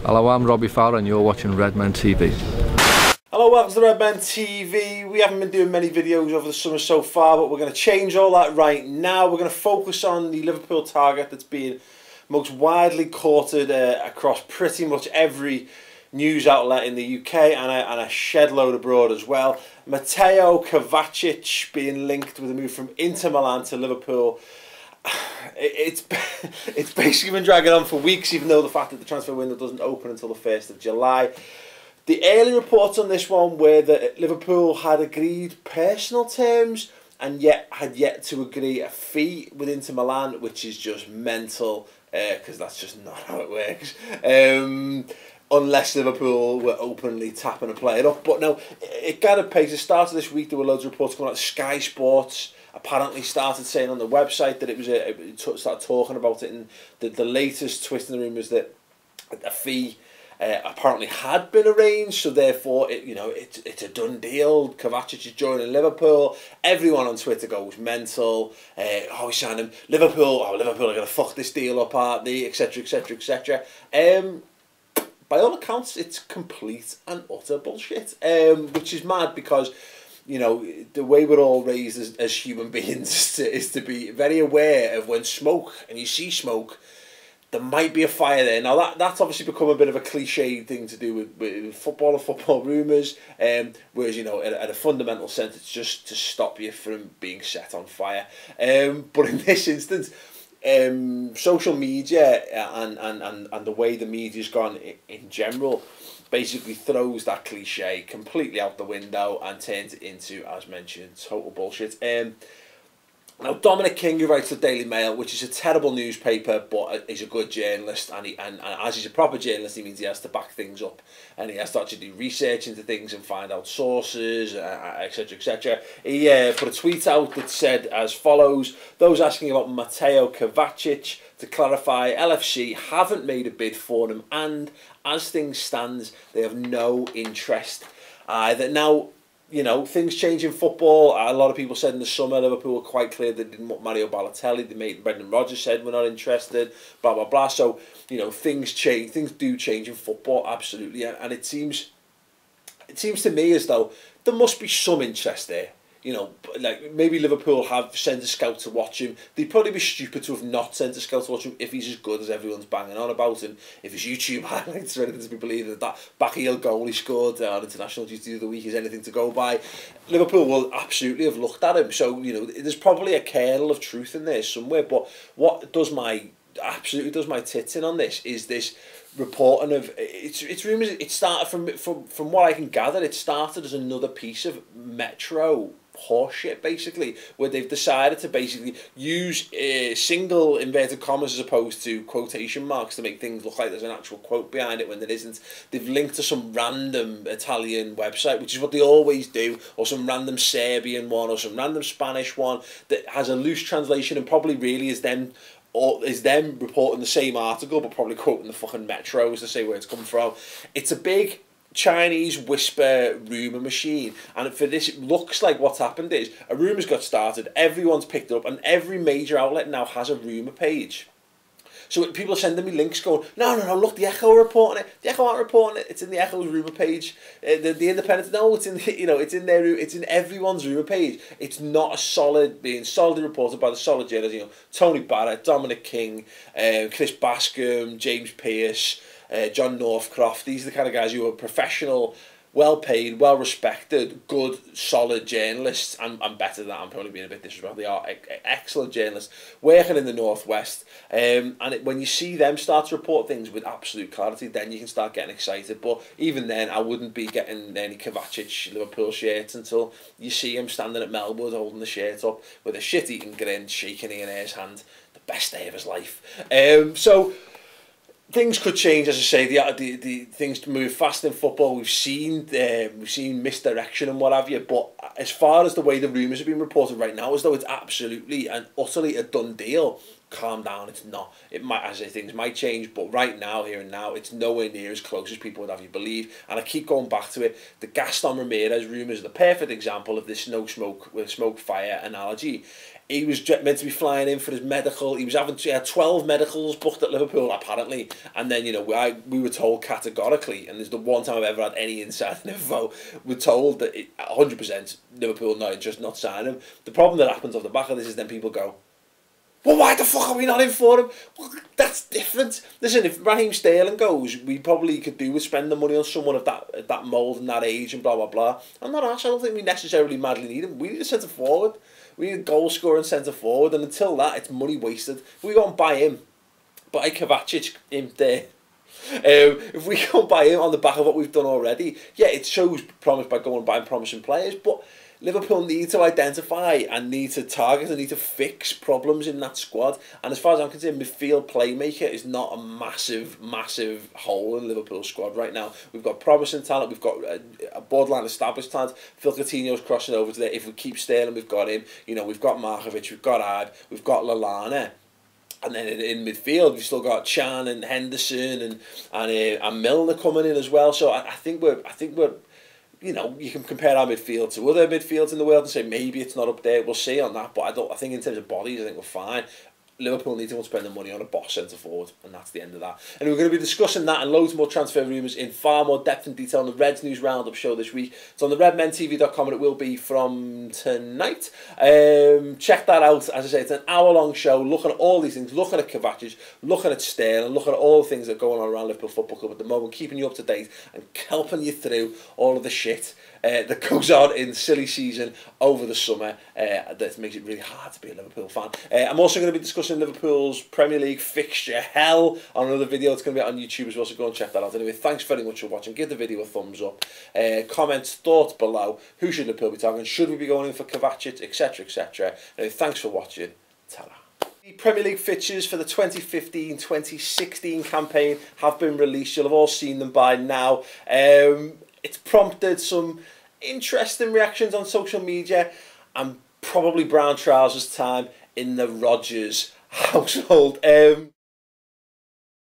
Hello, I'm Robbie Fowler and you're watching Redmen TV. Hello, welcome to Redmen TV. We haven't been doing many videos over the summer so far, but we're going to change all that right now. We're going to focus on the Liverpool target that's being most widely courted across pretty much every news outlet in the UK and a shed load abroad as well. Mateo Kovacic being linked with a move from Inter Milan to Liverpool. It's basically been dragging on for weeks, even though the fact that the transfer window doesn't open until the 1st of July. The early reports on this one were that Liverpool had agreed personal terms and had yet to agree a fee with Inter Milan, which is just mental, because that's just not how it works. Unless Liverpool were openly tapping a player up. But no, it gathered pace. It started this week. There were loads of reports coming out. Sky Sports apparently started saying on the website that it started talking about it, and the latest twist in the room is that a fee apparently had been arranged, so therefore it's a done deal. Kovacic is joining Liverpool. Everyone on Twitter goes mental. We signed him. Liverpool are going to fuck this deal up, aren't they? Etc. etc. etc. By all accounts, it's complete and utter bullshit. Which is mad because, the way we're all raised as human beings is to be very aware of when smoke, and you see smoke, there might be a fire there. Now that's obviously become a bit of a cliche thing to do with football and football rumours. Whereas, at a fundamental sense, it's just to stop you from being set on fire. But in this instance, social media and the way the media's gone in general basically throws that cliche completely out the window and turns it into, as mentioned, total bullshit. Now, Dominic King, who writes the Daily Mail, which is a terrible newspaper, but he's a good journalist, and as he's a proper journalist, he means he has to back things up, and he has to actually do research into things and find out sources, etc, etc. He put a tweet out that said as follows: those asking about Mateo Kovacic, to clarify, LFC haven't made a bid for him, and as things stand, they have no interest either. Now, things change in football. A lot of people said in the summer Liverpool were quite clear they didn't want Mario Balotelli. Brendan Rodgers said we're not interested, blah, blah, blah. So, things change. Things do change in football, absolutely. And it seems to me as though there must be some interest there. Like maybe Liverpool have sent a scout to watch him. They'd probably be stupid to have not sent a scout to watch him if he's as good as everyone's banging on about him. If his YouTube highlights are anything to be believed, that back-heel goal he scored on international duty the other week is anything to go by, Liverpool will absolutely have looked at him. So, there's probably a kernel of truth in there somewhere. But what absolutely does my tits in on this is this reporting of it's rumours. It started from what I can gather, it started as another piece of Metro horseshit, basically, where they've decided to basically use single inverted commas as opposed to quotation marks to make things look like there's an actual quote behind it when there isn't. They've linked to some random Italian website, which is what they always do, or some random Serbian one, or some random Spanish one that has a loose translation and probably really is them reporting the same article but probably quoting the fucking Metros to say where it's come from. It's a big Chinese whisper rumour machine, and for this, it looks like what's happened is a rumour's got started, everyone's picked it up, and every major outlet now has a rumour page. So people are sending me links going, no, look, the Echo are reporting it. The Echo aren't reporting it. It's in the Echo's rumour page. The Independent, no, it's in it's in everyone's rumour page. It's not being solidly reported by the solid journalists. Tony Barrett, Dominic King, Chris Bascom, James Pearce, John Northcroft. These are the kind of guys who are professional, well-paid, well-respected, good, solid journalists. I'm better than that. I'm probably being a bit disrespectful. They are excellent journalists working in the Northwest. When you see them start to report things with absolute clarity, then you can start getting excited. But even then, I wouldn't be getting any Kovacic Liverpool shirts until you see him standing at Melwood holding the shirt up with a shit-eating grin, shaking Ian Ayre's hand. The best day of his life. So things could change, as I say. The things move fast in football. We've seen misdirection and what have you. But as far as the way the rumours have been reported right now, as though it's absolutely and utterly a done deal, calm down, it's not. It might, as I say, things might change, but right now, here and now, it's nowhere near as close as people would have you believe. And I keep going back to it. The Gaston Ramirez rumours are the perfect example of this no smoke with smoke fire analogy. He was meant to be flying in for his medical. He had 12 medicals booked at Liverpool, apparently. And then, you know, we were told categorically, and there's the one time I've ever had any inside info, we're told that 100% Liverpool not signing him. The problem that happens off the back of this is then people go, well, why the fuck are we not in for him? Well, that's different. Listen, if Raheem Sterling goes, we probably could do with spending money on someone of that mould and that age and blah, blah, blah. I'm not arsed. I don't think we necessarily madly need him. We need a centre-forward. We need a goal-scoring centre-forward, and until that, it's money wasted. If we go and buy him, buy Kovacic in there, if we go and buy him on the back of what we've done already, yeah, it shows promise by going and buying promising players, but Liverpool need to identify and need to target and need to fix problems in that squad. And as far as I'm concerned, midfield playmaker is not a massive, massive hole in Liverpool's squad right now. We've got promising talent. We've got a borderline established talent. Phil Coutinho's crossing over to there. If we keep Sterling, we've got him. You know, we've got Markovic, we've got Ad, we've got Lallana. And then in midfield, we've still got Chan and Henderson and Milner coming in as well. So I think we're you know, you can compare our midfield to other midfields in the world and say maybe it's not up there. We'll see on that, but I think in terms of bodies, I think we're fine. Liverpool need to spend the money on a boss centre forward, and that's the end of that. And we're going to be discussing that and loads more transfer rumours in far more depth and detail on the Reds News Roundup show this week. It's on the redmentv.com, and it will be from tonight. Check that out. As I say, it's an hour-long show looking at all these things, looking at Kovacic, looking at Sterling, looking at all the things that are going on around Liverpool Football Club at the moment, keeping you up to date and helping you through all of the shit that goes on in silly season over the summer that makes it really hard to be a Liverpool fan. I'm also going to be discussing Liverpool's Premier League fixture hell on another video. It's going to be on YouTube as well, so go and check that out. Anyway, thanks very much for watching. Give the video a thumbs up. Comments, thoughts below. Who should Liverpool be targeting? Should we be going in for Kovacic, etc, etc. Anyway, thanks for watching. Ta-ra. The Premier League fixtures for the 2015-2016 campaign have been released. You'll have all seen them by now. It's prompted some interesting reactions on social media and probably brown trousers time in the Rodgers household.